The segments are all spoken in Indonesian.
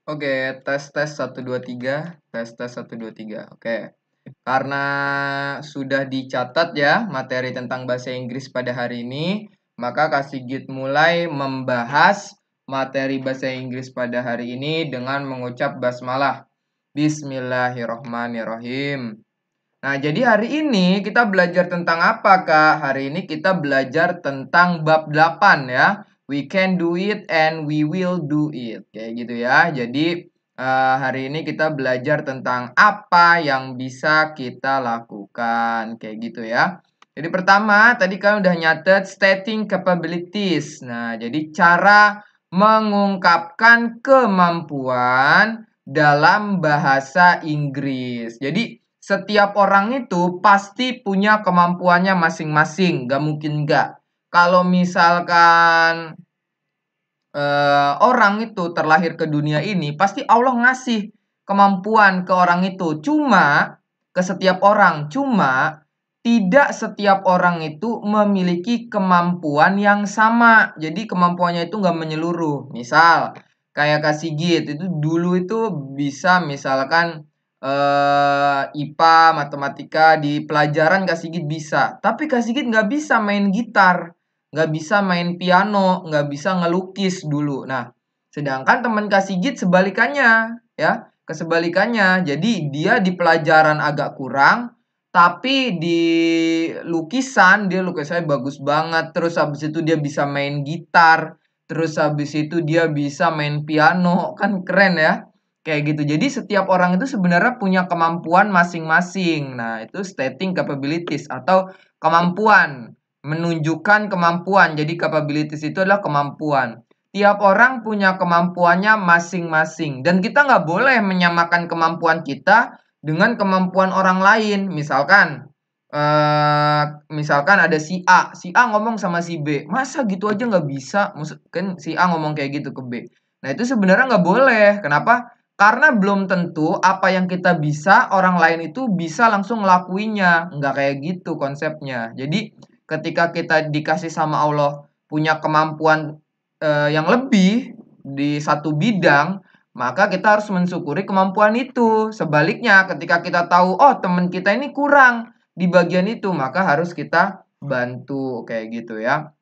Oke, tes 1 2 3, tes 1 2 3. Oke. Karena sudah dicatat ya materi tentang bahasa Inggris pada hari ini, maka Kak Sigit mulai membahas materi bahasa Inggris pada hari ini dengan mengucap basmalah. Bismillahirrohmanirrohim. Nah, jadi hari ini kita belajar tentang apa, Kak? Hari ini kita belajar tentang bab 8 ya. We can do it and we will do it. Kayak gitu ya. Jadi hari ini kita belajar tentang apa yang bisa kita lakukan. Kayak gitu ya. Jadi pertama, tadi kan udah nyatet stating capabilities. Nah, jadi cara mengungkapkan kemampuan dalam bahasa Inggris. Jadi setiap orang itu pasti punya kemampuannya masing-masing, gak mungkin gak. Kalau misalkan orang itu terlahir ke dunia ini, pasti Allah ngasih kemampuan ke orang itu. Cuma ke setiap orang, cuma tidak setiap orang itu memiliki kemampuan yang sama. Jadi kemampuannya itu nggak menyeluruh. Misal kayak Kak Sigit itu dulu itu bisa misalkan IPA, matematika di pelajaran Kak Sigit bisa, tapi Kak Sigit nggak bisa main gitar, nggak bisa main piano, nggak bisa ngelukis dulu. Nah, sedangkan teman Kak Sigit sebalikannya, ya, kesebalikannya. Jadi dia di pelajaran agak kurang, tapi di lukisan dia lukisannya bagus banget. Terus habis itu dia bisa main gitar, terus habis itu dia bisa main piano, kan keren ya. Kayak gitu. Jadi setiap orang itu sebenarnya punya kemampuan masing-masing. Nah, itu stating capabilities atau kemampuan, menunjukkan kemampuan. Jadi capabilities itu adalah kemampuan. Tiap orang punya kemampuannya masing-masing. Dan kita nggak boleh menyamakan kemampuan kita dengan kemampuan orang lain. Misalkan ada si A ngomong sama si B. Masa gitu aja nggak bisa? Kan si A ngomong kayak gitu ke B. Nah, itu sebenarnya nggak boleh. Kenapa? Karena belum tentu apa yang kita bisa, orang lain itu bisa langsung ngelakuinnya. Nggak kayak gitu konsepnya. Jadi ketika kita dikasih sama Allah punya kemampuan yang lebih di satu bidang, maka kita harus mensyukuri kemampuan itu. Sebaliknya, ketika kita tahu, oh teman kita ini kurang di bagian itu, maka harus kita bantu kayak gitu ya.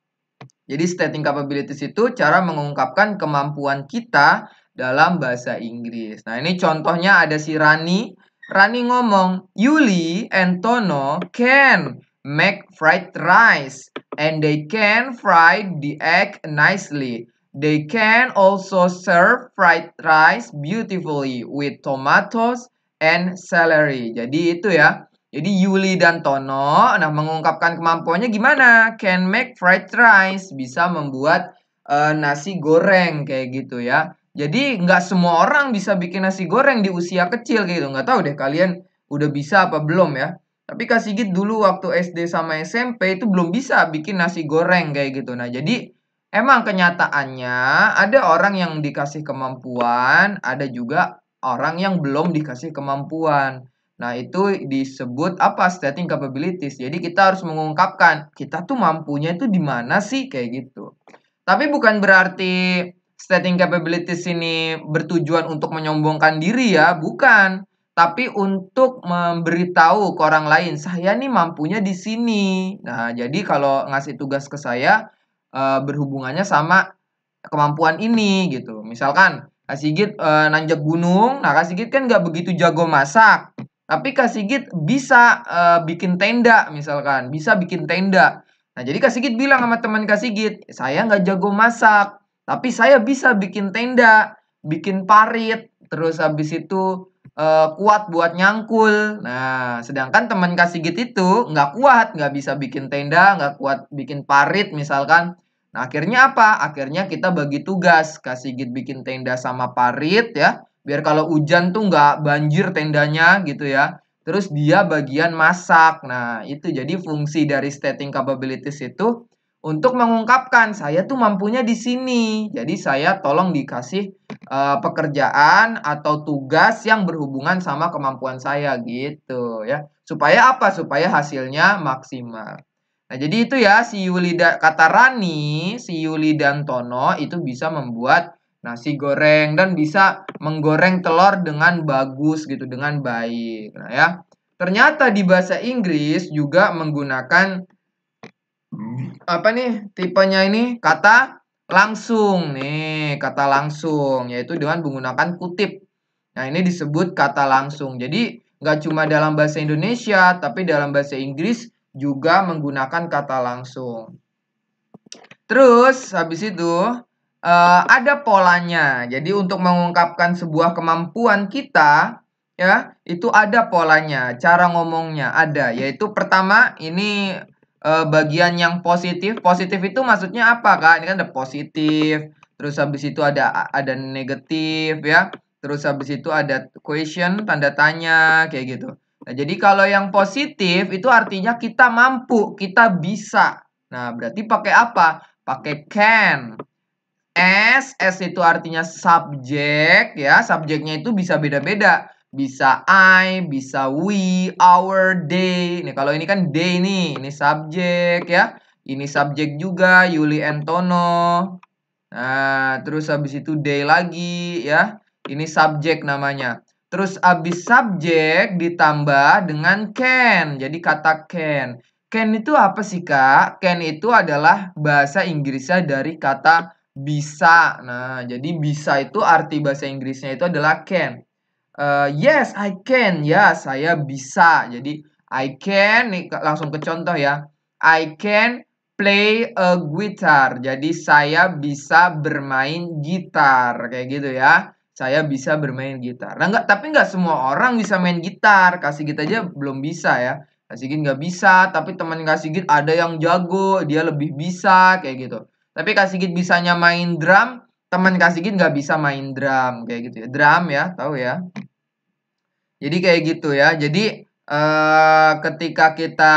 Jadi stating capabilities itu cara mengungkapkan kemampuan kita dalam bahasa Inggris. Nah, ini contohnya ada si Rani. Rani ngomong, Yuli and Tono can make fried rice and they can fry the egg nicely. They can also serve fried rice beautifully with tomatoes and celery. Jadi itu ya. Jadi Yuli dan Tono, nah mengungkapkan kemampuannya gimana? Can make fried rice, bisa membuat nasi goreng kayak gitu ya. Jadi nggak semua orang bisa bikin nasi goreng di usia kecil gitu. Nggak tahu deh kalian udah bisa apa belum ya. Tapi Kak Sigit dulu waktu SD sama SMP itu belum bisa bikin nasi goreng kayak gitu. Nah jadi emang kenyataannya ada orang yang dikasih kemampuan, ada juga orang yang belum dikasih kemampuan. Nah, itu disebut apa? Stating capabilities. Jadi kita harus mengungkapkan kita tuh mampunya itu di mana sih kayak gitu. Tapi bukan berarti stating capabilities ini bertujuan untuk menyombongkan diri ya, bukan. Tapi untuk memberitahu ke orang lain, saya nih mampunya di sini. Nah, jadi kalau ngasih tugas ke saya berhubungannya sama kemampuan ini gitu. Misalkan Kak Sigit nanjak gunung, nah Kak Sigit kan nggak begitu jago masak. Tapi Kak Sigit bisa bikin tenda misalkan, bisa bikin tenda. Nah, jadi Kak Sigit bilang sama teman Kak Sigit, saya nggak jago masak, tapi saya bisa bikin tenda, bikin parit, terus habis itu kuat buat nyangkul. Nah, sedangkan teman Kak Sigit itu nggak kuat, nggak bisa bikin tenda, nggak kuat bikin parit misalkan. Nah, akhirnya apa? Akhirnya kita bagi tugas, Kak Sigit bikin tenda sama parit ya, biar kalau hujan tuh nggak banjir tendanya gitu ya. Terus dia bagian masak. Nah, itu jadi fungsi dari stating capabilities itu untuk mengungkapkan saya tuh mampunya di sini. Jadi saya tolong dikasih pekerjaan atau tugas yang berhubungan sama kemampuan saya gitu ya. Supaya apa? Supaya hasilnya maksimal. Nah, jadi itu ya si Yuli kata Rani, si Yuli dan Tono itu bisa membuat nasi goreng, dan bisa menggoreng telur dengan bagus gitu, dengan baik. Nah ya, ternyata di bahasa Inggris juga menggunakan apa nih tipenya ini, kata langsung nih, kata langsung, yaitu dengan menggunakan kutip. Nah ini disebut kata langsung. Jadi nggak cuma dalam bahasa Indonesia, tapi dalam bahasa Inggris juga menggunakan kata langsung. Terus habis itu ada polanya. Jadi untuk mengungkapkan sebuah kemampuan kita, ya itu ada polanya, cara ngomongnya ada. Yaitu pertama ini bagian yang positif. Positif itu maksudnya apa, Kak? Ini kan ada positif. Terus habis itu ada negatif, ya. Terus habis itu ada question, tanda tanya, kayak gitu. Nah, jadi kalau yang positif itu artinya kita mampu, kita bisa. Nah, berarti pakai apa? Pakai can. S itu artinya subjek, ya. Subjeknya itu bisa beda-beda. Bisa I, bisa we, our, they. Nih kalau ini kan they nih, ini subjek, ya. Ini subjek juga, Yuli Antono. Nah, terus habis itu they lagi, ya. Ini subjek namanya. Terus habis subjek ditambah dengan can. Jadi kata can. Can itu apa sih, Kak? Can itu adalah bahasa Inggrisnya dari kata bisa. Nah, jadi bisa itu arti bahasa Inggrisnya itu adalah can. Yes, I can. Ya, saya bisa. Jadi I can, nih langsung ke contoh ya. I can play a guitar. Jadi saya bisa bermain gitar, kayak gitu ya. Saya bisa bermain gitar. Nah, tapi nggak semua orang bisa main gitar. Kak Sigit aja belum bisa ya. Kak Sigit nggak bisa, tapi teman Kak Sigit ada yang jago, dia lebih bisa, kayak gitu. Tapi Kak Sigit bisanya main drum, teman Kak Sigit nggak bisa main drum, kayak gitu ya. Drum ya, tahu ya. Jadi kayak gitu ya. Jadi ketika kita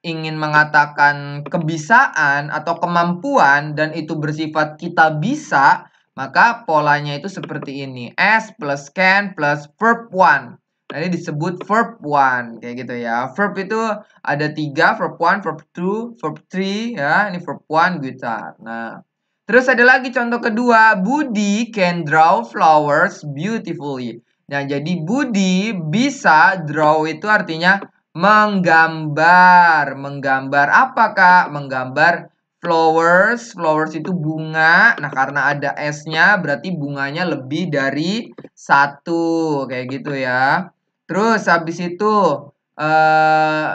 ingin mengatakan kebisaan atau kemampuan dan itu bersifat kita bisa, maka polanya itu seperti ini. S plus can plus verb one. Nah, ini disebut verb one, kayak gitu ya. Verb itu ada 3, verb one, verb two, verb three, ya. Ini verb one, guitar. Nah, terus ada lagi contoh kedua, Budi can draw flowers beautifully. Nah, jadi Budi bisa draw itu artinya menggambar. Menggambar apa, Kak? Menggambar flowers. Flowers itu bunga. Nah, karena ada S-nya berarti bunganya lebih dari satu. Kayak gitu ya. Terus habis itu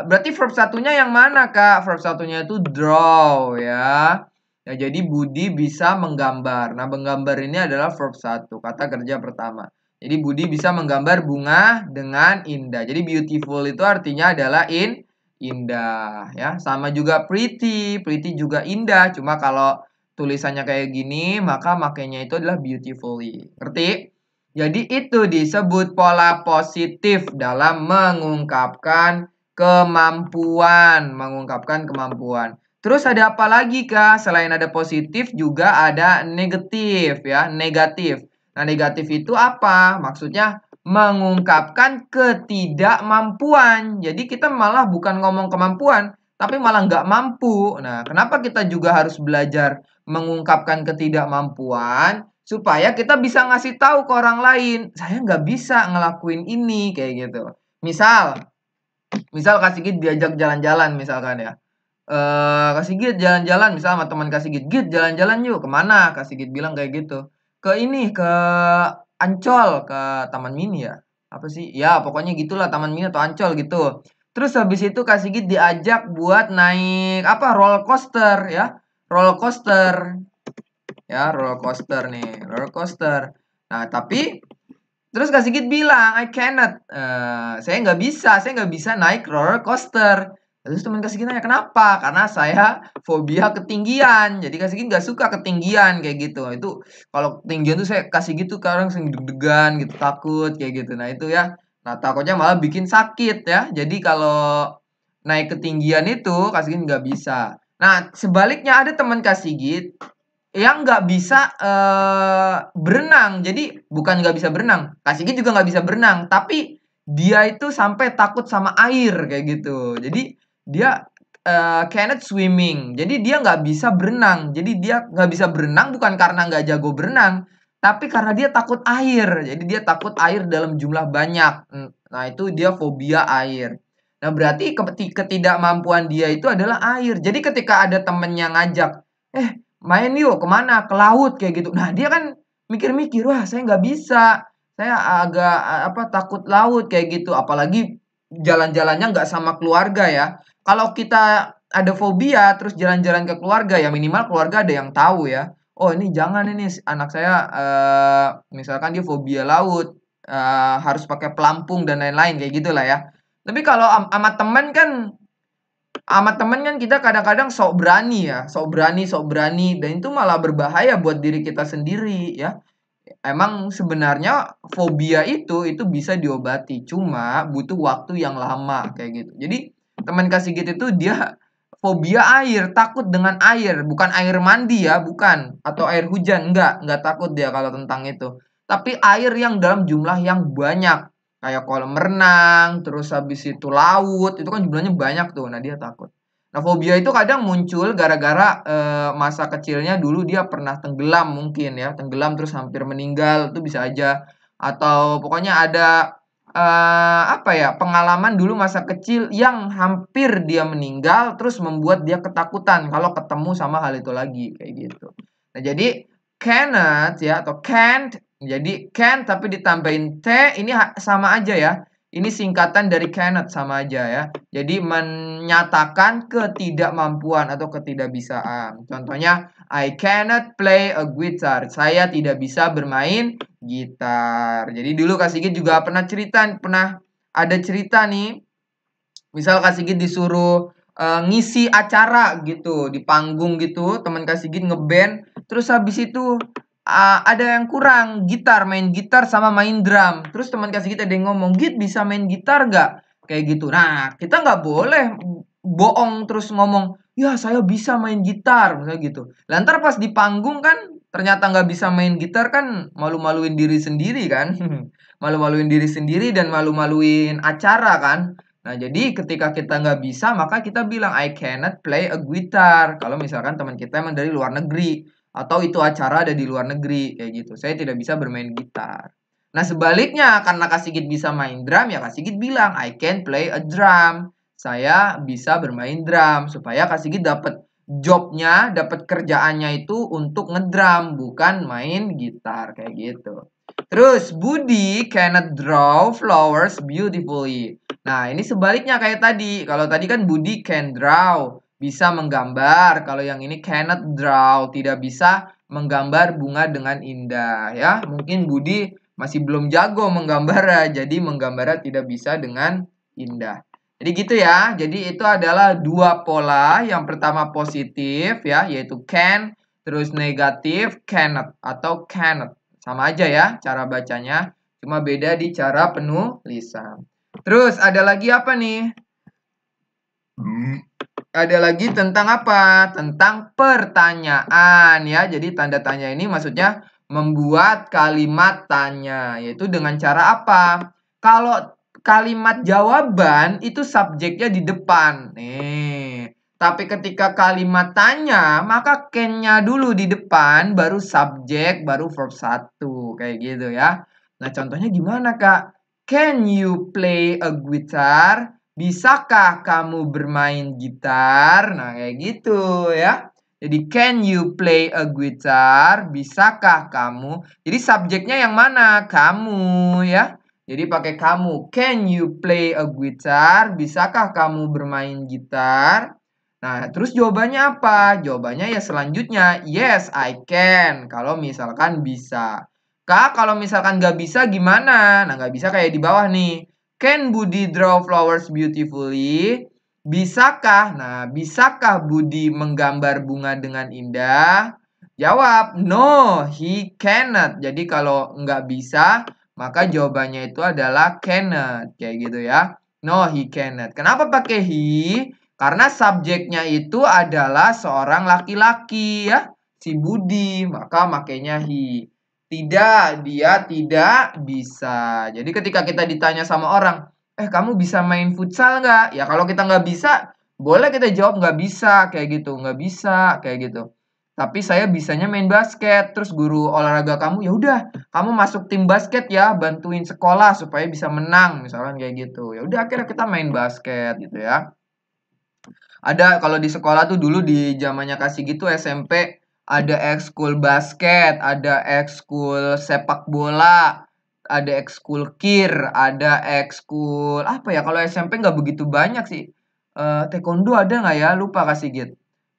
berarti verb satunya yang mana, Kak? Verb satunya itu draw ya. Ya, jadi Budi bisa menggambar. Nah, menggambar ini adalah verb satu, kata kerja pertama. Jadi Budi bisa menggambar bunga dengan indah. Jadi beautiful itu artinya adalah indah ya. Sama juga pretty. Pretty juga indah. Cuma kalau tulisannya kayak gini, maka makainya itu adalah beautifully. Ngerti? Jadi itu disebut pola positif dalam mengungkapkan kemampuan. Mengungkapkan kemampuan. Terus ada apa lagi, Kak? Selain ada positif juga ada negatif ya. Negatif. Nah, negatif itu apa? Maksudnya mengungkapkan ketidakmampuan. Jadi kita malah bukan ngomong kemampuan, tapi malah nggak mampu. Nah, kenapa kita juga harus belajar mengungkapkan ketidakmampuan? Supaya kita bisa ngasih tahu ke orang lain, saya nggak bisa ngelakuin ini, kayak gitu. Misal Kak Sigit diajak jalan-jalan misalkan ya. Kak Sigit jalan-jalan misal sama teman Kak Sigit, "Git, jalan-jalan yuk." "Kemana?" Kak Sigit bilang kayak gitu. "Ke ini, ke Ancol, ke Taman Mini ya." Apa sih? Ya, pokoknya gitulah Taman Mini atau Ancol gitu. Terus habis itu Kak Sigit diajak buat naik apa? Roller coaster ya. Roller coaster. Ya, roller coaster nih, roller coaster. Nah, tapi terus Kak Sigit bilang, I cannot. Saya nggak bisa naik roller coaster. Terus teman Kak Sigit nanya, kenapa? Karena saya fobia ketinggian. Jadi Kak Sigit nggak suka ketinggian kayak gitu. Itu kalau ketinggian tuh saya Kak Sigit tuh kadang sering deg-degan gitu, takut kayak gitu. Nah itu ya. Nah takutnya malah bikin sakit ya. Jadi kalau naik ketinggian itu Kak Sigit nggak bisa. Nah sebaliknya ada teman Kak Sigit yang nggak bisa berenang. Jadi bukan nggak bisa berenang, Kak Sigit juga nggak bisa berenang, tapi dia itu sampai takut sama air kayak gitu. Jadi dia cannot swimming. Jadi dia nggak bisa berenang. Jadi dia nggak bisa berenang bukan karena nggak jago berenang, tapi karena dia takut air. Jadi dia takut air dalam jumlah banyak. Nah, itu dia fobia air. Nah, berarti ketidakmampuan dia itu adalah air. Jadi ketika ada temennya ngajak, main yuk kemana? Ke laut kayak gitu. Nah, dia kan mikir-mikir, wah saya nggak bisa. Saya agak takut laut kayak gitu. Apalagi jalan-jalannya nggak sama keluarga ya. Kalau kita ada fobia terus jalan-jalan ke keluarga ya minimal keluarga ada yang tahu ya. Oh ini jangan ini anak saya misalkan dia fobia laut harus pakai pelampung dan lain-lain kayak gitulah ya. Tapi kalau sama teman kan kita kadang-kadang sok berani ya, sok berani dan itu malah berbahaya buat diri kita sendiri ya. Emang sebenarnya fobia itu bisa diobati, cuma butuh waktu yang lama kayak gitu. Jadi teman kasih gitu itu dia fobia air, takut dengan air, bukan air mandi ya, bukan, atau air hujan, enggak takut dia kalau tentang itu. Tapi air yang dalam jumlah yang banyak, kayak kolam renang, terus habis itu laut, itu kan jumlahnya banyak tuh, nah dia takut. Nah, fobia itu kadang muncul gara-gara masa kecilnya dulu dia pernah tenggelam mungkin ya, tenggelam terus hampir meninggal, itu bisa aja. Atau pokoknya ada pengalaman dulu masa kecil yang hampir dia meninggal terus membuat dia ketakutan kalau ketemu sama hal itu lagi kayak gitu. Nah, jadi cannot ya atau can't, jadi can tapi ditambahin t ini sama aja ya. Ini singkatan dari cannot sama aja ya. Jadi menyatakan ketidakmampuan atau ketidakbisaan. Contohnya I cannot play a guitar. Saya tidak bisa bermain gitar. Jadi dulu Kak Sigit juga pernah ada cerita nih. Misal Kak Sigit disuruh ngisi acara gitu di panggung gitu, teman Kak Sigit ngeband, terus habis itu ada yang kurang main gitar sama main drum. Terus teman Kak Sigit ada yang ngomong, "Git bisa main gitar nggak?" Kayak gitu. Nah, kita nggak boleh bohong terus ngomong, "Ya, saya bisa main gitar," misalnya gitu. Lantar pas di panggung kan ternyata nggak bisa main gitar kan malu-maluin diri sendiri kan. Malu-maluin diri sendiri dan malu-maluin acara kan. Nah, jadi ketika kita nggak bisa, maka kita bilang, I cannot play a guitar. Kalau misalkan teman kita emang dari luar negeri. Atau itu acara ada di luar negeri. Kayak gitu. Saya tidak bisa bermain gitar. Nah, sebaliknya, karena Kak Sigit bisa main drum, ya Kak Sigit bilang, I can play a drum. Saya bisa bermain drum. Supaya Kak Sigit dapat jobnya, dapat kerjaannya itu untuk ngedrum. Bukan main gitar. Kayak gitu. Terus, Budi cannot draw flowers beautifully. Nah, ini sebaliknya kayak tadi. Kalau tadi kan Budi can draw, bisa menggambar. Kalau yang ini cannot draw, tidak bisa menggambar bunga dengan indah ya. Mungkin Budi masih belum jago menggambar, jadi menggambar tidak bisa dengan indah. Jadi gitu ya. Jadi itu adalah dua pola. Yang pertama positif ya, yaitu can, terus negatif cannot atau cannot. Sama aja ya cara bacanya, cuma beda di cara penulisan. Terus ada lagi apa nih? Ada lagi tentang apa? Tentang pertanyaan ya. Jadi tanda tanya ini maksudnya membuat kalimat tanya, yaitu dengan cara apa? Kalau kalimat jawaban itu subjeknya di depan. Nih. Tapi ketika kalimat tanya, maka can-nya dulu di depan, baru subjek, baru verb 1. Kayak gitu ya. Nah, contohnya gimana, Kak? Can you play a guitar? Bisakah kamu bermain gitar? Nah, kayak gitu ya. Jadi, can you play a guitar? Bisakah kamu? Jadi, subjeknya yang mana? Kamu ya. Jadi, pakai kamu. Can you play a guitar? Bisakah kamu bermain gitar? Nah, terus jawabannya apa? Jawabannya ya selanjutnya, yes, I can. Kalau misalkan bisa. Kak, kalau misalkan nggak bisa gimana? Nah, nggak bisa kayak di bawah nih. Can Budi draw flowers beautifully? Bisakah? Nah, bisakah Budi menggambar bunga dengan indah? Jawab, no, he cannot. Jadi kalau nggak bisa, maka jawabannya itu adalah cannot. Kayak gitu ya. No, he cannot. Kenapa pakai he? Karena subjeknya itu adalah seorang laki-laki ya, si Budi, maka makanya he. Tidak, dia tidak bisa. Jadi ketika kita ditanya sama orang, kamu bisa main futsal nggak? Ya kalau kita nggak bisa, boleh kita jawab nggak bisa, kayak gitu. Nggak bisa, kayak gitu. tapi saya bisanya main basket. Terus guru olahraga kamu, ya udah, kamu masuk tim basket ya, bantuin sekolah supaya bisa menang, misalkan kayak gitu. Ya udah akhirnya kita main basket gitu ya. Ada kalau di sekolah tuh dulu di zamannya kasih gitu SMP ada ekskul basket, ada ekskul sepak bola, ada ekskul kir, ada ekskul apa ya kalau SMP nggak begitu banyak sih. Taekwondo ada nggak ya? Lupa kasih gitu.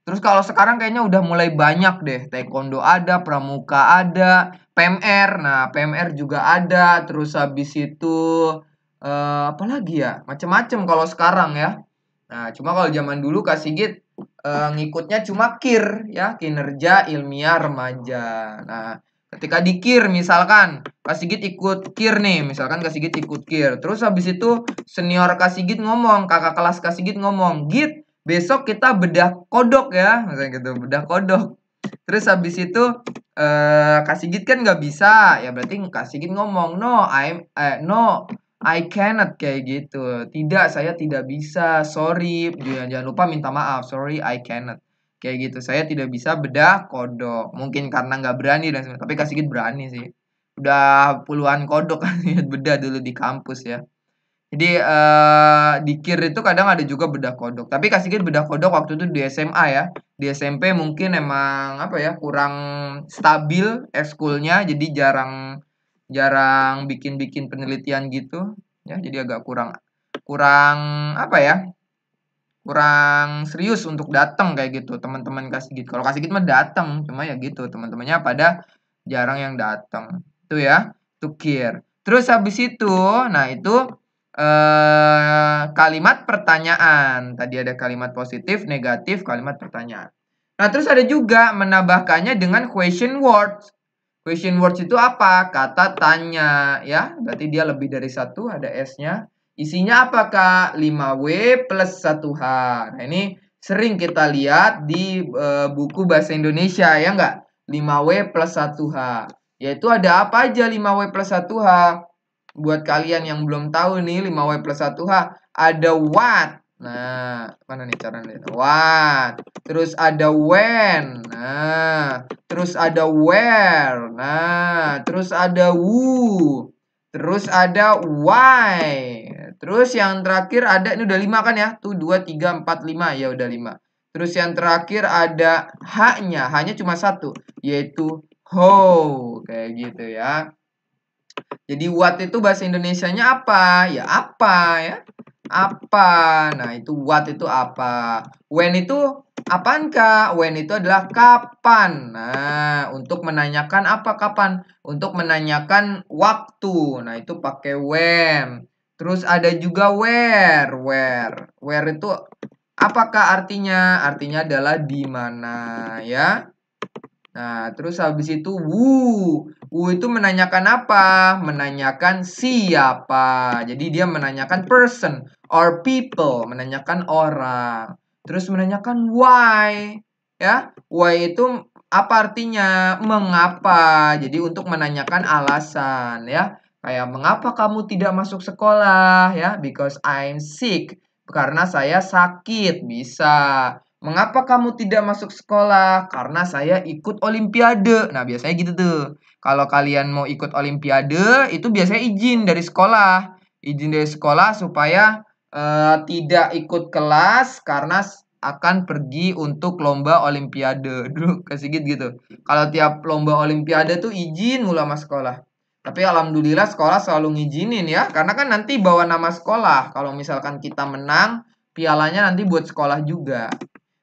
Terus kalau sekarang kayaknya udah mulai banyak deh. Taekwondo ada, pramuka ada, PMR. Nah, PMR juga ada. Terus habis itu apa lagi ya? Macem-macem kalau sekarang ya. Nah, cuma kalau zaman dulu Kak Sigit ngikutnya cuma KIR ya, kinerja ilmiah remaja. Nah, ketika di KIR misalkan Kak Sigit ikut KIR nih, misalkan Kak Sigit ikut KIR. Terus habis itu senior Kak Sigit ngomong, kakak kelas Kak Sigit ngomong, "Git, besok kita bedah kodok ya." Misalnya gitu, bedah kodok. Terus habis itu Kak Sigit kan nggak bisa, ya berarti Kak Sigit ngomong, "No, I cannot," kayak gitu. "Tidak, saya tidak bisa. Sorry." Jangan lupa minta maaf. "Sorry, I cannot." Kayak gitu. "Saya tidak bisa bedah kodok." Mungkin karena nggak berani dan sebagainya. Tapi Kak Sigit berani sih. Udah puluhan kodok kan bedah dulu di kampus ya. Jadi di KIR itu kadang ada juga bedah kodok. Tapi Kak Sigit bedah kodok waktu itu di SMA ya. Di SMP mungkin emang apa ya kurang stabil ekskulnya, jadi jarang jarang bikin-bikin penelitian gitu ya. Jadi agak kurang kurang apa ya? Kurang serius untuk datang kayak gitu teman-teman Kak Sigit. Kalau Kak Sigit mah datang, cuma ya gitu teman-temannya pada jarang yang datang. Itu ya, itu KIR. Terus habis itu, nah itu kalimat pertanyaan. Tadi ada kalimat positif, negatif, kalimat pertanyaan. Nah, terus ada juga menambahkannya dengan question words. Question words itu apa? Kata tanya ya. Berarti dia lebih dari satu, ada S-nya. Isinya apa, Kak? 5W plus 1H. Nah, ini sering kita lihat di buku bahasa Indonesia, ya enggak? 5W plus 1H. Yaitu ada apa aja 5W plus 1H? Buat kalian yang belum tahu nih 5W plus 1H, ada what. Nah, mana nih caranya? What. Terus ada when. Nah, terus ada where. Nah, terus ada who. Terus ada why. Terus yang terakhir ada, ini udah 5 kan ya? Tuh 2, 3, 4, 5. Ya udah 5. Terus yang terakhir ada H-nya. H-nya cuma satu, yaitu how. Kayak gitu ya. Jadi what itu bahasa Indonesianya apa? Ya apa ya? Apa. Nah, itu what itu apa. When itu apaan, Kak? When itu adalah kapan. Nah, untuk menanyakan apa kapan? Untuk menanyakan waktu. Nah, itu pakai when. Terus ada juga where. Where. Where itu apakah artinya? Artinya adalah di mana ya. Nah, terus habis itu who. Who itu menanyakan apa? Menanyakan siapa. Jadi dia menanyakan person or people, menanyakan orang. Terus menanyakan why. Ya, why itu apa artinya? Mengapa. Jadi untuk menanyakan alasan ya. Kayak mengapa kamu tidak masuk sekolah ya? Because I'm sick. Karena saya sakit. Bisa. Mengapa kamu tidak masuk sekolah? Karena saya ikut olimpiade. Nah, biasanya gitu tuh. Kalau kalian mau ikut olimpiade, itu biasanya izin dari sekolah. Izin dari sekolah supaya tidak ikut kelas karena akan pergi untuk lomba olimpiade. Dulu kasih gitu. Kalau tiap lomba olimpiade tuh izin mulu sama sekolah. Tapi alhamdulillah sekolah selalu ngizinin ya. Karena kan nanti bawa nama sekolah. Kalau misalkan kita menang, pialanya nanti buat sekolah juga.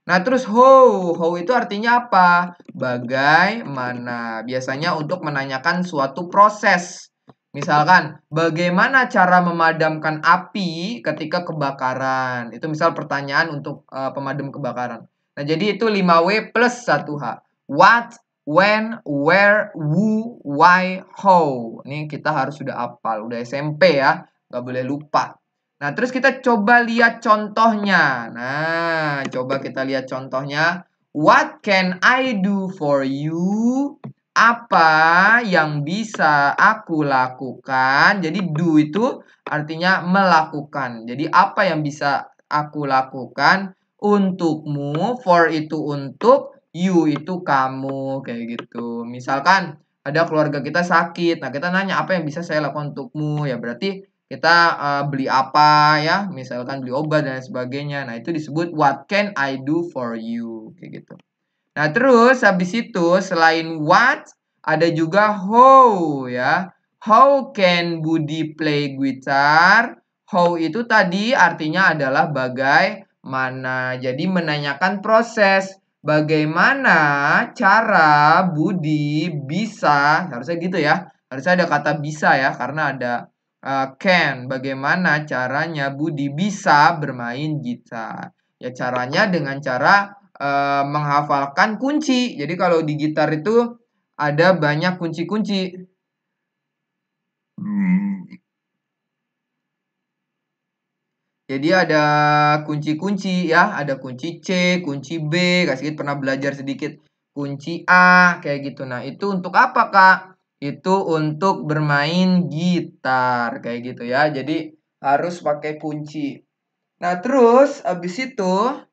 Nah, terus how. How itu artinya apa? Bagaimana. Biasanya untuk menanyakan suatu proses. Misalkan, bagaimana cara memadamkan api ketika kebakaran? Itu misal pertanyaan untuk pemadam kebakaran. Nah, jadi itu 5W plus 1H. What, when, where, who, why, how. Ini kita harus sudah hafal. Udah SMP ya. Nggak boleh lupa. Nah, terus kita coba lihat contohnya. Nah, coba kita lihat contohnya. What can I do for you? Apa yang bisa aku lakukan? Jadi do itu artinya melakukan. Jadi apa yang bisa aku lakukan untukmu? For itu untuk, You itu kamu, kayak gitu. Misalkan ada keluarga kita sakit, nah kita nanya apa yang bisa saya lakukan untukmu, ya berarti kita beli apa ya, misalkan beli obat dan sebagainya. Nah itu disebut what can I do for you, kayak gitu. Nah terus habis itu selain what ada juga how ya. How can Budi play guitar? How itu tadi artinya adalah bagaimana. Jadi menanyakan proses. Bagaimana cara Budi bisa, harusnya gitu ya. Harusnya ada kata bisa ya, karena ada can. Bagaimana caranya Budi bisa bermain gitar. Ya caranya dengan cara menghafalkan kunci. Jadi kalau di gitar itu ada banyak kunci-kunci. Jadi ada kunci-kunci ya, ada kunci C, kunci B, Kak Sigit pernah belajar sedikit kunci A kayak gitu. Nah, itu untuk apa, Kak? Itu untuk bermain gitar kayak gitu ya. Jadi harus pakai kunci. Nah, terus habis itu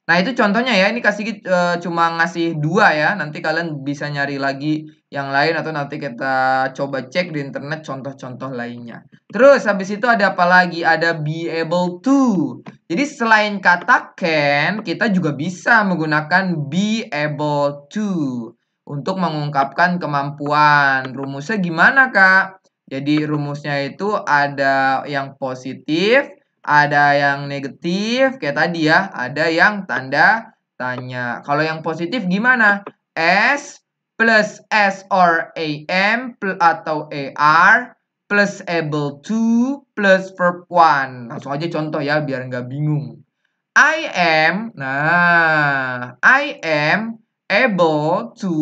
nah, itu contohnya ya. Ini kasih cuma ngasih 2 ya. Nanti kalian bisa nyari lagi yang lain atau nanti kita coba cek di internet contoh-contoh lainnya. Terus habis itu ada apa lagi? Ada be able to. Jadi selain kata can, kita juga bisa menggunakan be able to untuk mengungkapkan kemampuan. Rumusnya gimana, Kak? Jadi rumusnya itu ada yang positif, ada yang negatif kayak tadi ya, ada yang tanda tanya. Kalau yang positif gimana? S plus S or AM atau AR plus able to plus verb one. Langsung aja contoh ya biar nggak bingung. I am able to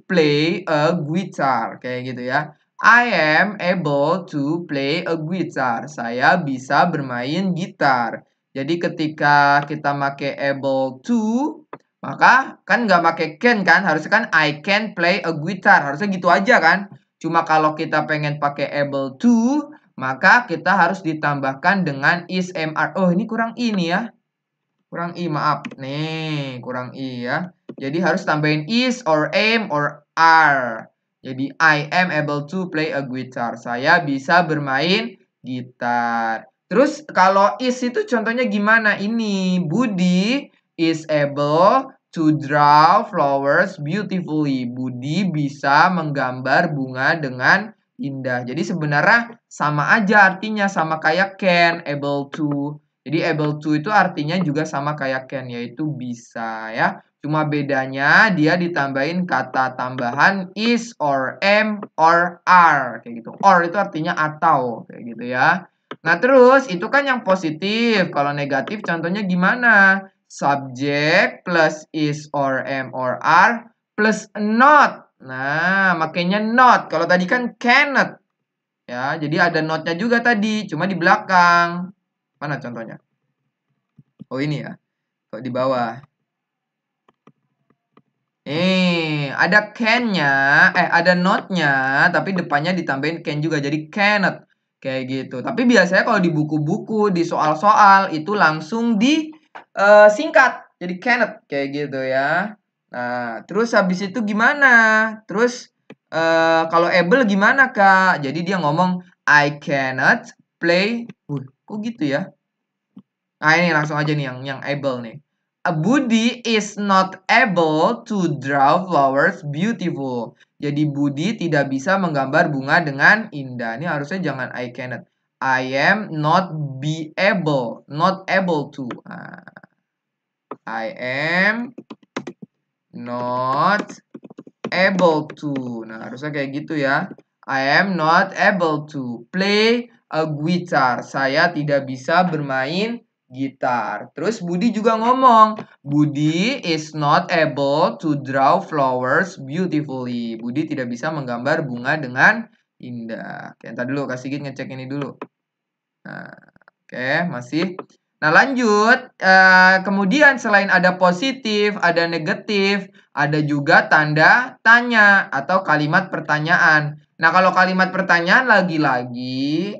play a guitar. Kayak gitu ya. I am able to play a guitar. Saya bisa bermain gitar. Jadi ketika kita pakai able to, maka kan nggak pakai can kan? Harusnya kan I can play a guitar. Harusnya gitu aja kan? Cuma kalau kita pengen pakai able to, maka kita harus ditambahkan dengan is, mr. Oh, ini kurang ini ya. Kurang I, maaf. Nih, kurang I ya. Jadi harus tambahin is or am or are. Jadi I am able to play a guitar. Saya bisa bermain gitar. Terus kalau is itu contohnya gimana? Ini Budi is able to draw flowers beautifully. Budi bisa menggambar bunga dengan indah. Jadi sebenarnya sama aja artinya, sama kayak can, able to. Jadi able to itu artinya juga sama kayak can, yaitu bisa ya. Cuma bedanya dia ditambahin kata tambahan is or am or are kayak gitu. Or itu artinya atau kayak gitu ya. Nah, terus itu kan yang positif. Kalau negatif contohnya gimana? Subject plus is or am or are plus not. Nah, makanya not. Kalau tadi kan cannot. Ya, jadi ada notnya juga tadi, cuma di belakang. Mana contohnya? Oh ini ya, kok di bawah. Ada can-nya, ada not-nya, tapi depannya ditambahin can juga, jadi cannot. Kayak gitu. Tapi biasanya kalau di buku-buku, di soal-soal, itu langsung disingkat. Jadi cannot, kayak gitu ya. Nah, terus habis itu gimana? Terus kalau able gimana, Kak? Jadi dia ngomong, I cannot play. Kok gitu ya? Nah ini langsung aja nih yang able nih. Budi is not able to draw flowers beautiful. Jadi Budi tidak bisa menggambar bunga dengan indah. Ini harusnya jangan I cannot. I am not be able, not able to. Nah, I am not able to. Nah, harusnya kayak gitu ya. I am not able to play a guitar. Saya tidak bisa bermain gitar. Terus Budi juga ngomong, Budi is not able to draw flowers beautifully. Budi tidak bisa menggambar bunga dengan indah. Oke, ntar dulu kasih Sigit ngecek ini dulu. Nah, oke, masih. Nah, lanjut. Kemudian selain ada positif, ada negatif, ada juga tanda tanya atau kalimat pertanyaan. Nah, kalau kalimat pertanyaan lagi-lagi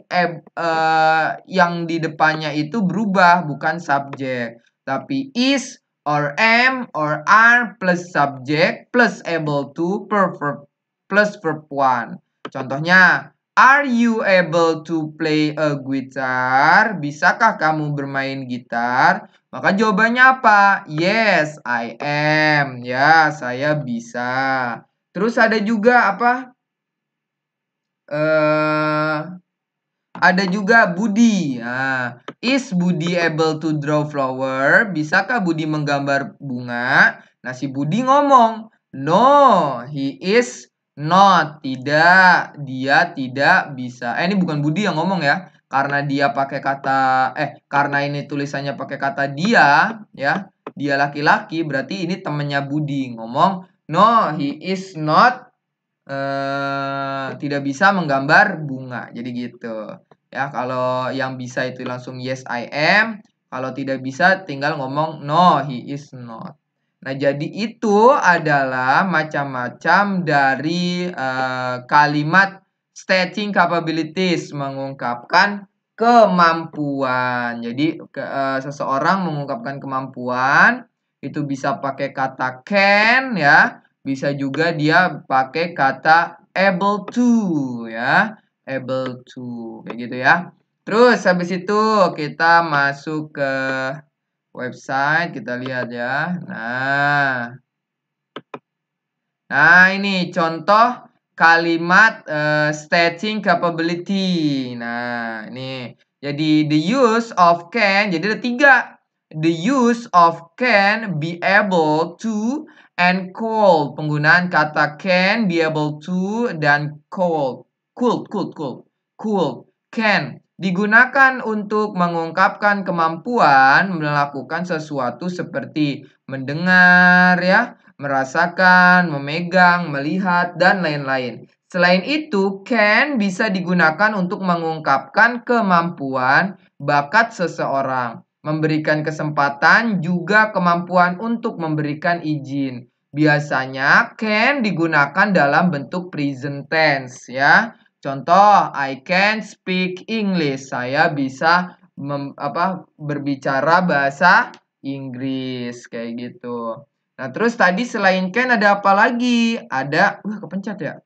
yang di depannya itu berubah, bukan subjek, tapi is or am or are plus subject plus able to verb plus verb 1. Contohnya, are you able to play a guitar? Bisakah kamu bermain gitar? Maka jawabannya apa? Yes, I am. Ya, saya bisa. Terus ada juga apa? Ada juga Budi. Nah, is Budi able to draw flower? Bisakah Budi menggambar bunga? Nah, si Budi ngomong, no, he is not. Tidak, dia tidak bisa. Ini bukan Budi yang ngomong ya. Karena dia pakai kata, karena ini tulisannya pakai kata dia, ya. Dia laki-laki, berarti ini temennya Budi ngomong, no, he is not tidak bisa menggambar bunga. Jadi gitu. Ya, kalau yang bisa itu langsung yes I am. Kalau tidak bisa tinggal ngomong no he is not. Nah, jadi itu adalah macam-macam dari kalimat stating capabilities, mengungkapkan kemampuan. Jadi seseorang mengungkapkan kemampuan itu bisa pakai kata can ya. Bisa juga dia pakai kata able to ya. Able to kayak gitu ya. Terus habis itu kita masuk ke website, kita lihat ya. Nah ini contoh kalimat stating capability. Nah, ini jadi the use of can, jadi ada 3. The use of can, be able to, and could. Penggunaan kata can, be able to, dan could. Could. Can. Digunakan untuk mengungkapkan kemampuan melakukan sesuatu seperti mendengar ya, merasakan, memegang, melihat, dan lain-lain. Selain itu, can bisa digunakan untuk mengungkapkan kemampuan, bakat seseorang. Memberikan kesempatan juga kemampuan untuk memberikan izin. Biasanya can digunakan dalam bentuk present tense ya. Contoh, I can speak English. Saya bisa berbicara bahasa Inggris kayak gitu. Nah, terus tadi selain can ada apa lagi? Ada, kepencet ya?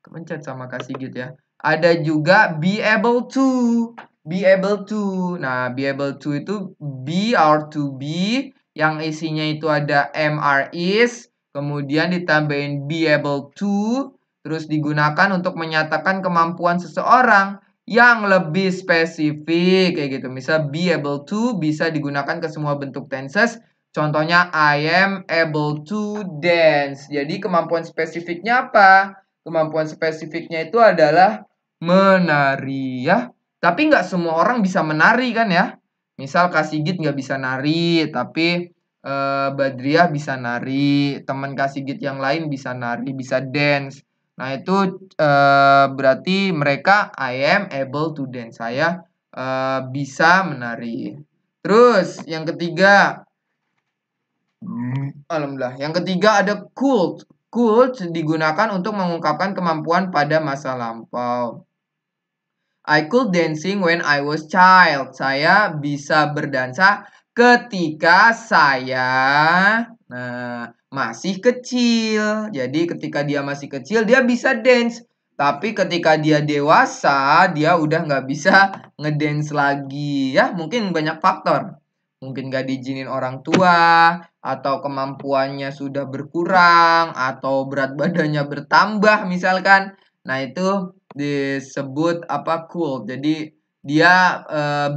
Kepencet sama Kak Sigit ya. Ada juga be able to. Be able to. Nah, be able to itu be or to be. Yang isinya itu ada am, are, is. Kemudian ditambahin be able to. Terus digunakan untuk menyatakan kemampuan seseorang yang lebih spesifik. Kayak gitu. Misal be able to bisa digunakan ke semua bentuk tenses. Contohnya I am able to dance. Jadi kemampuan spesifiknya apa? Kemampuan spesifiknya itu adalah menari ya. Tapi nggak semua orang bisa menari kan ya. Misal Kak Sigit nggak bisa nari, tapi Badriah bisa nari. Teman Kak Sigit yang lain bisa nari, bisa dance. Nah itu berarti mereka I am able to dance. Saya bisa menari. Terus yang ketiga, alhamdulillah. Yang ketiga ada could. Could digunakan untuk mengungkapkan kemampuan pada masa lampau. I could dancing when I was child. Saya bisa berdansa ketika saya masih kecil. Jadi ketika dia masih kecil dia bisa dance. Tapi ketika dia dewasa dia udah nggak bisa ngedance lagi. Ya mungkin banyak faktor. Mungkin gak diizinin orang tua, atau kemampuannya sudah berkurang, atau berat badannya bertambah misalkan. Nah itu disebut cool. Jadi dia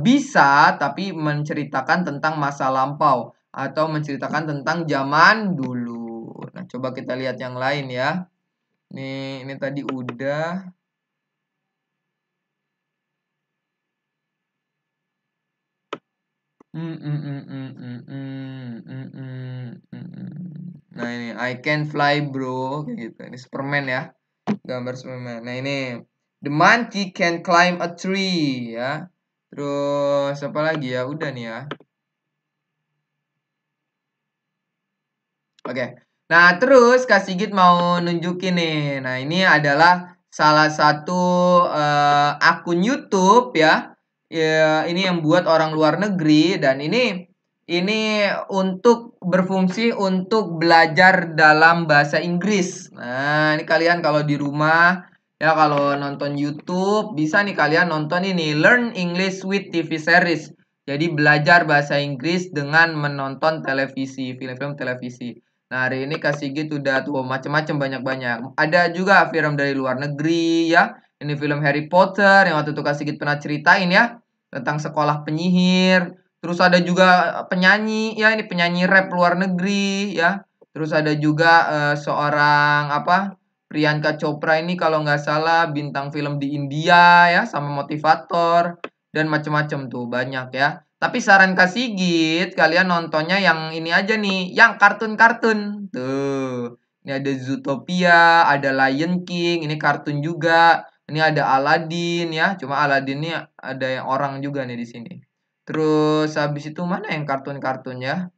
bisa tapi menceritakan tentang masa lampau atau menceritakan tentang zaman dulu. Nah, coba kita lihat yang lain ya. Ini tadi udah. Nah ini I can fly bro kayak gitu. Ini Superman ya. Gambar Superman. Nah ini the monkey can climb a tree ya. Terus apa lagi ya? Udah nih ya. Oke. Nah, terus Kak Sigit mau nunjukin nih. Nah, ini adalah salah satu akun YouTube ya. Ya, ini yang buat orang luar negeri dan ini ini untuk berfungsi untuk belajar dalam bahasa Inggris. Nah, ini kalian kalau di rumah ya kalau nonton YouTube bisa nih kalian nonton ini Learn English with TV series. Jadi belajar bahasa Inggris dengan menonton televisi, film-film televisi. Nah, hari ini Kak Sigit udah tuh macam-macam banyak-banyak. Ada juga film dari luar negeri ya. Ini film Harry Potter yang waktu itu Kak Sigit pernah ceritain ya tentang sekolah penyihir. Terus ada juga penyanyi ya, ini penyanyi rap luar negeri ya. Terus ada juga seorang apa? Priyanka Chopra ini kalau nggak salah bintang film di India ya sama motivator dan macam-macam tuh banyak ya. Tapi saran Kak Sigit, kalian nontonnya yang ini aja nih, yang kartun-kartun. Tuh. Ini ada Zootopia, ada Lion King, ini kartun juga. Ini ada Aladdin ya, cuma Aladdin ini ada yang orang juga nih di sini. Terus habis itu mana yang kartun-kartun ya?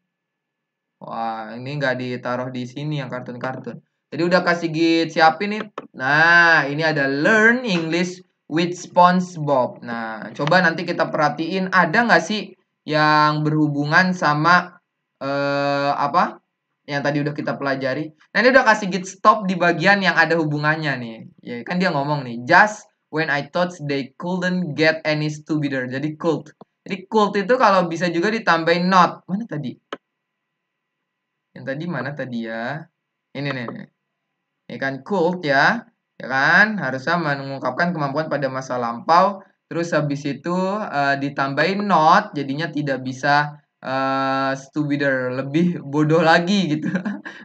Wah, ini nggak ditaruh di sini yang kartun-kartun. Jadi udah kasih git siapin nih. Nah, ini ada Learn English with SpongeBob. Nah, coba nanti kita perhatiin ada nggak sih yang berhubungan sama apa? Yang tadi udah kita pelajari. Nah, ini udah kasih git stop di bagian yang ada hubungannya nih. Ya, kan dia ngomong nih, just when I thought they couldn't get any stupider. Jadi could. Jadi could itu kalau bisa juga ditambahin not. Mana tadi? Yang tadi mana tadi ya? Ini nih. Ini kan could ya. Ya kan? Harusnya mengungkapkan kemampuan pada masa lampau. Terus habis itu ditambahin not. Jadinya tidak bisa stupider. Lebih bodoh lagi gitu.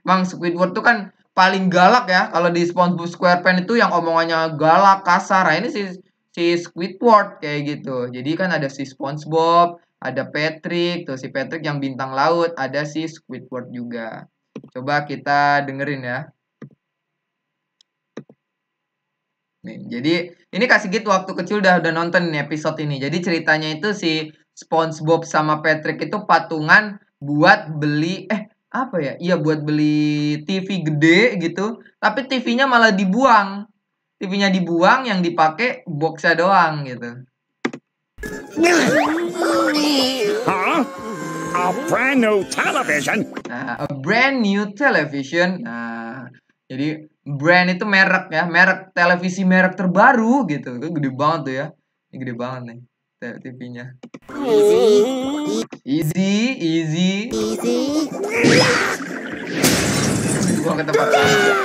Emang Squidward tuh kan paling galak ya. Kalau di SpongeBob SquarePants itu yang omongannya galak, kasar. Nah, ini si Squidward kayak gitu. Jadi kan ada si SpongeBob, ada Patrick, tuh si Patrick yang bintang laut, ada si Squidward juga. Coba kita dengerin ya. Nih, jadi ini Kak Sigit waktu kecil udah nonton nih episode ini. Jadi ceritanya itu si SpongeBob sama Patrick itu patungan buat beli apa ya? Iya buat beli TV gede gitu, tapi TV-nya malah dibuang. TV-nya dibuang yang dipakai boxnya doang gitu. Huh? A brand new television? Nah, a brand new television. Nah, jadi brand itu merek ya, merek televisi merek terbaru gitu. Itu gede banget tuh ya. Ini gede banget nih TV-nya. Easy. Gua ke tempat lain.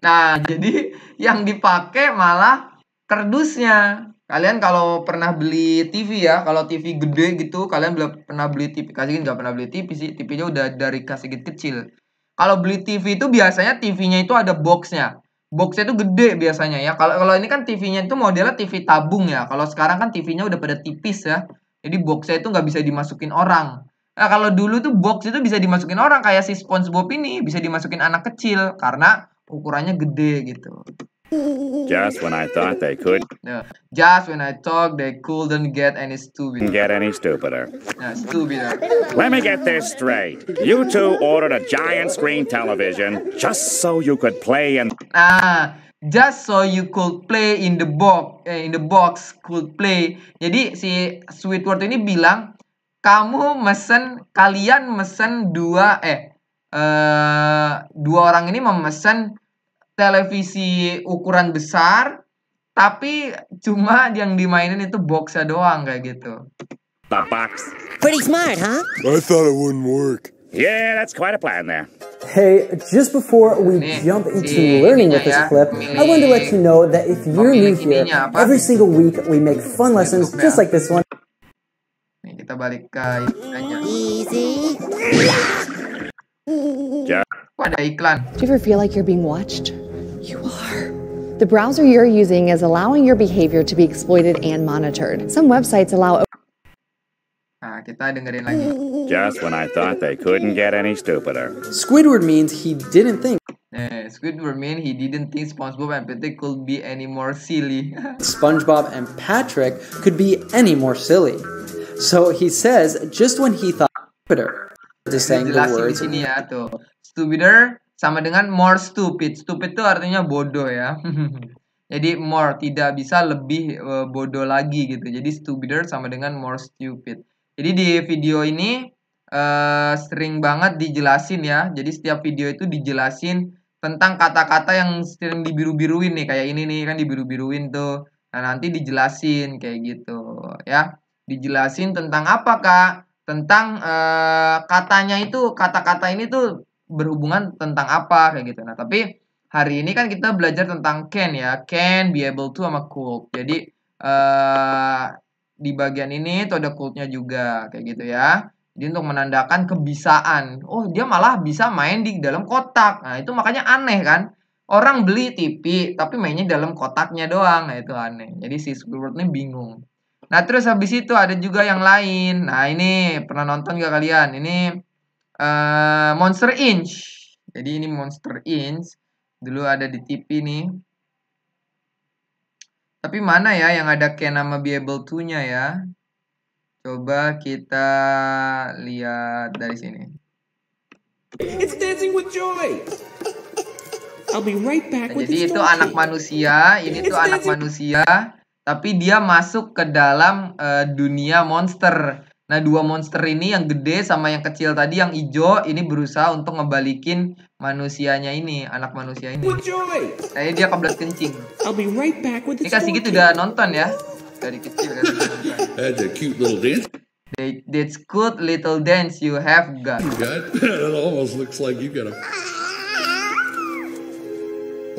Nah, jadi yang dipakai malah kardusnya. Kalian kalau pernah beli TV ya, kalau TV gede gitu, kalian pernah beli TV. Kasih nggak pernah beli TV sih, TV-nya udah dari kasih kecil. Kalau beli TV itu biasanya TV-nya itu ada boxnya. Boxnya itu gede biasanya ya. Kalau ini kan TV-nya itu modelnya TV tabung ya. Kalau sekarang kan TV-nya udah pada tipis ya. Jadi boxnya itu nggak bisa dimasukin orang. Nah, kalau dulu tuh box itu bisa dimasukin orang kayak si SpongeBob ini bisa dimasukin anak kecil karena ukurannya gede gitu. Just when I thought they couldn't Just when I thought they couldn't get any stupider. Nah, stupider. Let me get this straight. You two ordered a giant screen television just so you could play in. Just so you could play in the box, could play. Jadi si Squidward ini bilang kalian mesen dua orang ini memesan televisi ukuran besar, tapi cuma yang dimainin itu boxnya doang kayak gitu. The box. Pretty smart, huh? I thought it wouldn't work. Yeah, that's quite a plan there. Hey, just before we jump into learning with this clip, I wanted to let you know that if you're new here, every single week we make fun lessons just like this one. Nih, kita balik ke iklannya. Easy. Kok ada iklan? Do you ever feel like you're being watched? You are. The browser you're using is allowing your behavior to be exploited and monitored. Some websites allow... Nah, kita dengerin lagi. Just when I thought they couldn't get any stupider. Squidward means he didn't think. Squidward means he didn't think SpongeBob and Patrick could be any more silly. SpongeBob and Patrick could be any more silly. So he says, just when he thought stupider. Just saying the words. Di sini ya tuh. Stupider sama dengan more stupid. Stupid itu artinya bodoh ya. Jadi more tidak bisa lebih bodoh lagi gitu. Jadi stupider sama dengan more stupid. Jadi di video ini sering banget dijelasin ya. Jadi setiap video itu dijelasin tentang kata-kata yang sering dibiru-biruin nih, kayak ini nih kan dibiru-biruin tuh. Nah, nanti dijelasin kayak gitu ya. Dijelasin tentang apa, Kak? Tentang katanya itu, kata-kata ini tuh berhubungan tentang apa kayak gitu. Nah, tapi hari ini kan kita belajar tentang can ya. Can, be able to, sama could. Jadi di bagian ini tuh ada could-nya juga kayak gitu ya. Jadi untuk menandakan kebisaan. Oh, dia malah bisa main di dalam kotak. Nah, itu makanya aneh kan. Orang beli TV, tapi mainnya dalam kotaknya doang. Nah, itu aneh. Jadi si Squidward ini bingung. Nah, terus habis itu ada juga yang lain. Nah, ini pernah nonton gak kalian? Ini Monster Inch. Jadi ini Monster Inch. Dulu ada di TV nih. Tapi mana ya yang ada can sama be able to-nya ya? Coba kita lihat dari sini. It's dancing with joy. I'll be right back with Jadi itu anak manusia, ini tuh anak manusia, tapi dia masuk ke dalam dunia monster. Nah, dua monster ini yang gede sama yang kecil tadi yang hijau ini berusaha untuk ngebalikin manusianya ini, anak manusia ini. Kayaknya dia kebelet kencing. I'll be right back with Ini kasih gitu udah nonton ya. Dari kecil kan. That's a cute little dance. That's good little dance you have got. It almost looks like you got a.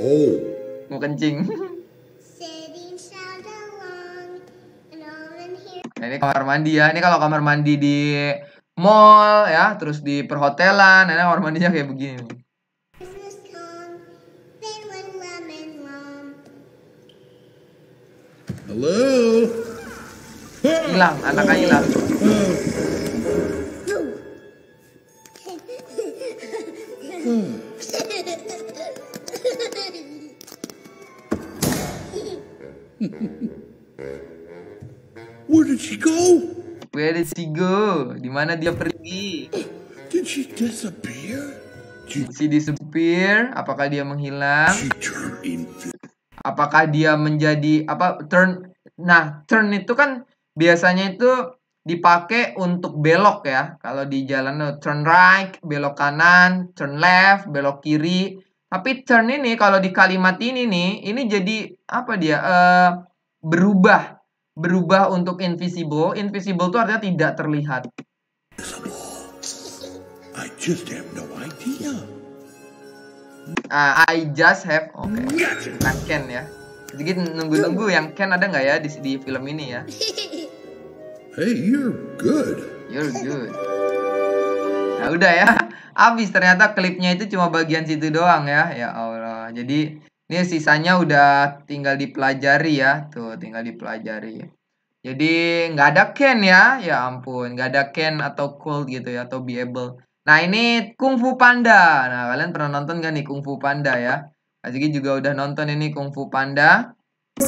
Oh. Mau kencing. Nah, ini kamar mandi ya. Ini kalau kamar mandi di mall ya, terus di perhotelan, nah kamar mandinya kayak begini. Halo. Hilang, anaknya hilang. Where did she go? Where did she go? Di mana dia pergi? Did she disappear? She disappear? Apakah dia menghilang? She turned into. Apakah dia menjadi apa? Turn. Nah, turn itu kan biasanya itu dipakai untuk belok ya. Kalau di jalan turn right, belok kanan, turn left, belok kiri. Tapi turn ini kalau di kalimat ini nih, ini jadi apa dia? Berubah untuk invisible. Invisible itu artinya tidak terlihat. I just have no idea. I just have, oke. Bukan can ya. Jadi nunggu-nunggu yang can ada nggak ya di film ini ya? Hey, you're good. You're good. Nah udah ya, habis ternyata klipnya itu cuma bagian situ doang ya. Ya Allah. Jadi ini sisanya udah tinggal dipelajari ya. Tuh, tinggal dipelajari. Jadi nggak ada can ya. Ya ampun, nggak ada can atau could gitu ya, atau be able. Nah ini Kung Fu Panda. Nah kalian pernah nonton gak nih Kung Fu Panda ya? Aziki juga udah nonton ini Kung Fu Panda.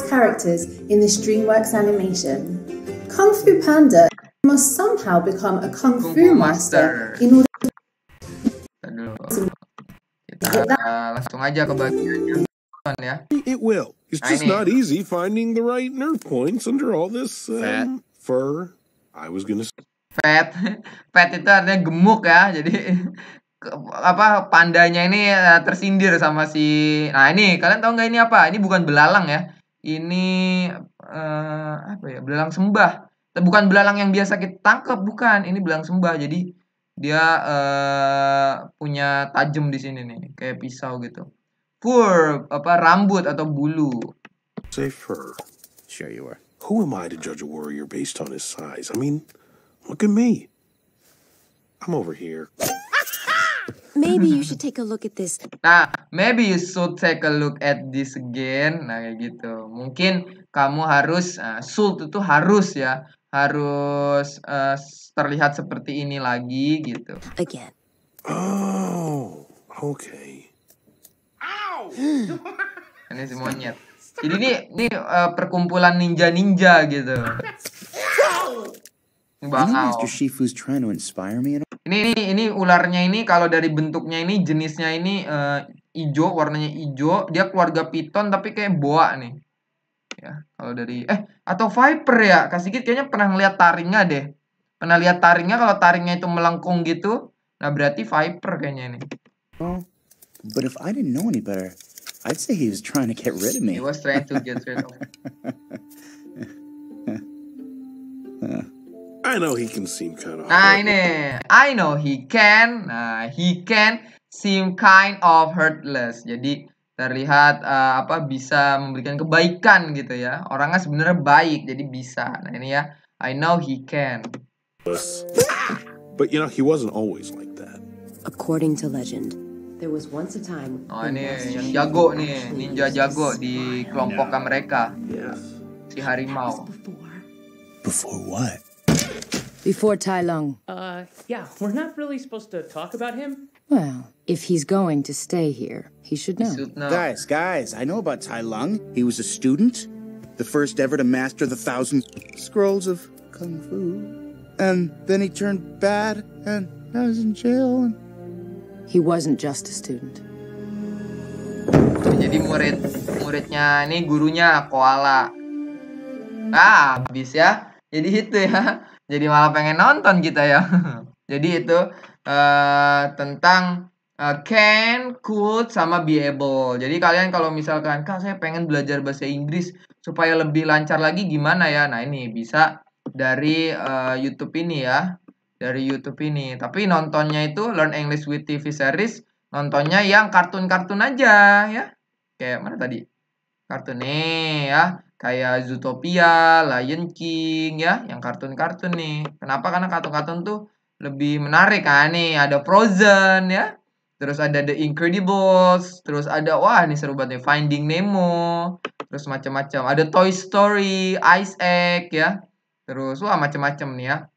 Characters in this DreamWorks animation. Kung Fu Panda must somehow become a Kung Fu master in order to... Kita langsung aja ke bagiannya ya. It will. It's just not easy finding the right nerve points under all this fur. I was gonna say. Fat itu artinya gemuk ya. Jadi apa pandanya ini tersindir sama si. Nah ini kalian tahu nggak ini apa? Ini bukan belalang ya. Ini apa ya? Belalang sembah. Bukan belalang yang biasa kita tangkap, bukan. Ini belalang sembah. Jadi dia punya tajam di sini nih, kayak pisau gitu. Fur apa rambut atau bulu. Say fur. Sure you are. Who am I to judge a warrior based on his size? I mean, look at me. I'm over here. Maybe you should take a look at this. Nah, maybe you should take a look at this again. Nah, kayak gitu. Mungkin kamu harus, should itu harus ya. Harus terlihat seperti ini lagi gitu. Again. Oh, okay. Ow! Ini si monyet. Jadi ini perkumpulan ninja-ninja gitu. Master Shifu's trying to inspire me. Ini ularnya ini kalau dari bentuknya ini jenisnya ini hijau, warnanya hijau. Dia keluarga piton tapi kayak boa nih. Ya, kalau dari atau viper ya. Kak Sigit kayaknya pernah ngeliat taringnya deh. Pernah lihat taringnya? Kalau taringnya itu melengkung gitu, nah berarti viper kayaknya ini. Oh, but if I didn't know any better, I'd say he was trying to get rid of me. He was trying to get rid of me. I know he can seem kind of. Nah ini, I know he can. Nah, he can seem kind of heartless. Jadi terlihat bisa memberikan kebaikan gitu ya. Orangnya sebenarnya baik, jadi bisa. Nah ini ya, I know he can. But you know, he wasn't always like that. According to legend, there was once a time. Oh ini yang jago nih, ninja jago di kelompok mereka. Si harimau. Before what? Before Tai Lung. Yeah, we're not really supposed to talk about him. Well, if he's going to stay here, he should know. Guys, I know about Tai Lung. He was a student, the first ever to master the 1,000 scrolls of Kung Fu. And then he turned bad, and now he's in jail. And... He wasn't just a student. Jadi muridnya ini gurunya koala. Habis ya. Jadi itu ya. Jadi malah pengen nonton kita ya. Jadi itu tentang can, could, sama be able. Jadi kalian kalau misalkan, Kak saya pengen belajar bahasa Inggris supaya lebih lancar lagi gimana ya? Nah ini bisa dari YouTube ini ya. Dari YouTube ini. Tapi nontonnya itu Learn English with TV series. Nontonnya yang kartun-kartun aja ya. Kayak mana tadi? Kartun nih ya. Kayak Zootopia, Lion King ya, yang kartun-kartun nih. Kenapa? Karena kartun-kartun tuh lebih menarik kan nih. Ada Frozen ya. Terus ada The Incredibles, terus ada wah ini seru banget nih Finding Nemo. Terus macam-macam. Ada Toy Story, Ice Egg ya. Terus wah macam-macam nih ya.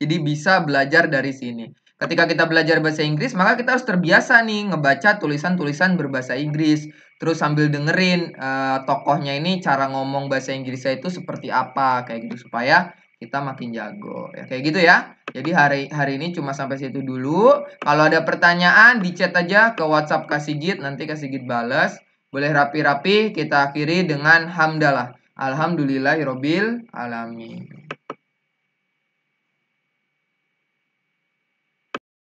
Jadi bisa belajar dari sini. Ketika kita belajar bahasa Inggris, maka kita harus terbiasa nih ngebaca tulisan-tulisan berbahasa Inggris. Terus sambil dengerin tokohnya ini cara ngomong bahasa Inggrisnya itu seperti apa. Kayak gitu supaya kita makin jago. Ya, kayak gitu ya. Jadi hari ini cuma sampai situ dulu. Kalau ada pertanyaan di chat aja ke WhatsApp Kak Sigit. Nanti Kak Sigit balas. Boleh rapi-rapi kita akhiri dengan hamdalah. Alhamdulillahirobbil alamin.